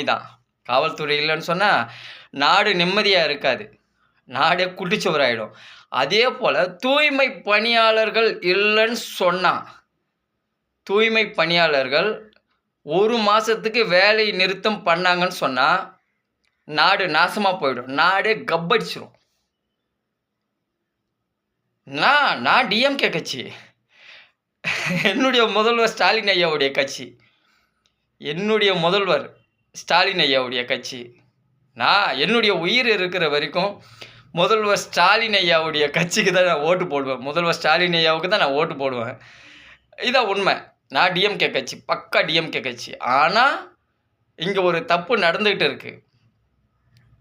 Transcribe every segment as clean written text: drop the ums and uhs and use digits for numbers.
தான். காவல்துறை இல்லன்னு சொன்னா, நாடு நிம்மதியா இருக்காது. நாடே குட்டிச்சுவராயிடும். அதேபோல தூய்மை பணியாளர்கள் இல்லன்னு சொன்னா, தூய்மை பணியாளர்கள் 1 மாசத்துக்கு வேலை நிறுத்தம் பண்ணாங்கன்னு சொன்னா, நாடு நாசமா போயிடும். நாடே கப்படிச்சிரும். நான் டிஎம்கே கட்சி. என்னுடைய முதல்வர் ஸ்டாலின் ஐயாவுடைய கட்சி. என்னுடைய முதல்வர் ஸ்டாலின் ஐயாவுடைய கட்சி. என்னுடைய உயிர் இருக்கிற வரைக்கும் முதல்வர் ஸ்டாலின் ஐயாவுடைய கட்சிக்கு தான் நான் ஓட்டு போடுவேன். முதல்வர் ஸ்டாலின் ஐயாவுக்கு தான் நான் ஓட்டு போடுவேன். இதான் உண்மை. நான் டிஎம்கே கட்சி. பக்கா டிஎம்கே கட்சி. ஆனால் இங்கே ஒரு தப்பு நடந்துக்கிட்டு இருக்கு.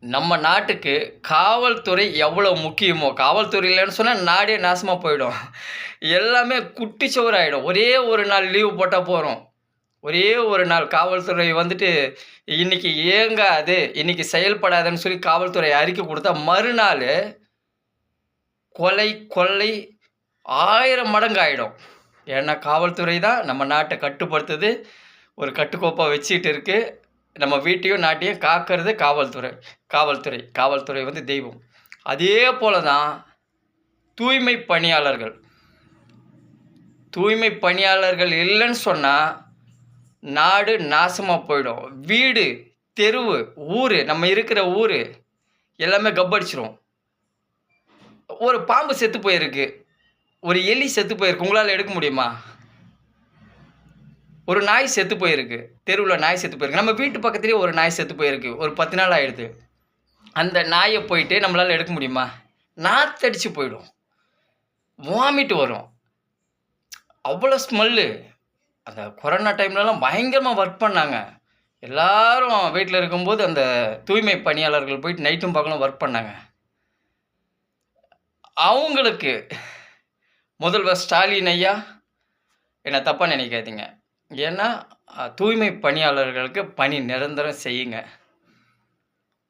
நம்ம நாட்டுக்கு காவல்துறை எவ்வளோ முக்கியமோ, காவல்துறை இல்லைன்னு சொன்னால் நாடே நாசமாக போயிடும். எல்லாமே குட்டிச்சுவராயிடும். ஒரே ஒரு நாள் லீவு போட்டால் போகிறோம். ஒரே ஒரு நாள் காவல்துறை வந்துட்டு இன்னைக்கு இயங்காது, இன்னைக்கு செயல்படாதுன்னு சொல்லி காவல்துறை அறிக்கை கொடுத்தா மறுநாள் கொலை கொள்ளை 1000 மடங்கு ஆகிடும். ஏன்னா காவல்துறை தான் நம்ம நாட்டை கட்டுப்படுத்துது, ஒரு கட்டுக்கோப்பாக வச்சுட்டு இருக்கு. நம்ம வீட்டையும் நாட்டையும் காக்கிறது காவல்துறை. காவல்துறை வந்து தெய்வம். அதே போல தான் தூய்மை பணியாளர்கள் இல்லைன்னு சொன்னால் நாடு நாசமாக போயிடும். வீடு, தெருவு, ஊர், நம்ம இருக்கிற ஊர் எல்லாமே கப்படிச்சிரும். ஒரு பாம்பு செத்து போயிருக்கு, ஒரு எலி செத்து போயிருக்கு, உங்களால் எடுக்க முடியுமா? ஒரு நாய் செத்து போயிருக்கு, தெருவில் நாய் செத்து போயிருக்கு. நம்ம வீட்டு பக்கத்துலேயே ஒரு நாய் செத்து போயிருக்கு, ஒரு 10 நாள் ஆகிடுது. அந்த நாயை போயிட்டு நம்மளால் எடுக்க முடியுமா? நாத்தடிச்சு போயிடும், வாமிட்டு வரும், அவ்வளோ ஸ்மெல்லு. அந்த கொரோனா டைம்லலாம் பயங்கரமாக ஒர்க் பண்ணாங்க. எல்லாரும் வீட்டில் இருக்கும்போது அந்த தூய்மை பணியாளர்கள் போயிட்டு நைட்டும் பகலும் ஒர்க் பண்ணாங்க. அவங்களுக்கு முதல்வர் ஸ்டாலின் ஐயா, என்னை தப்பாக நினைக்காதீங்க. ஏன்னா தூய்மை பணியாளர்களுக்கு பணி நிரந்தரம் செய்யுங்க.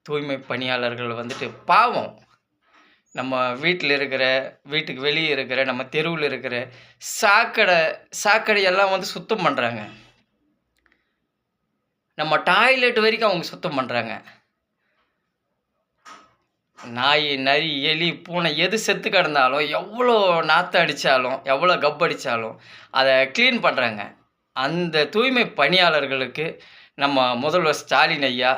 தூய்மை பணியாளர்கள் வந்துட்டு பாவம். நம்ம வீட்டுக்கு வெளியே இருக்கிற, நம்ம தெருவில் இருக்கிற சாக்கடையெல்லாம் வந்து சுத்தம் பண்ணுறாங்க. நம்ம டாய்லெட் வரைக்கும் அவங்க சுத்தம் பண்ணுறாங்க. நாய், நரி, எலி, பூனை எது செத்து கிடந்தாலும், எவ்வளோ நாற்றம் அடித்தாலும், எவ்வளோ கப்படித்தாலும் அதை க்ளீன் பண்ணுறாங்க. அந்த தூய்மை பணியாளர்களுக்கு நம்ம முதல்வர் ஸ்டாலின் ஐயா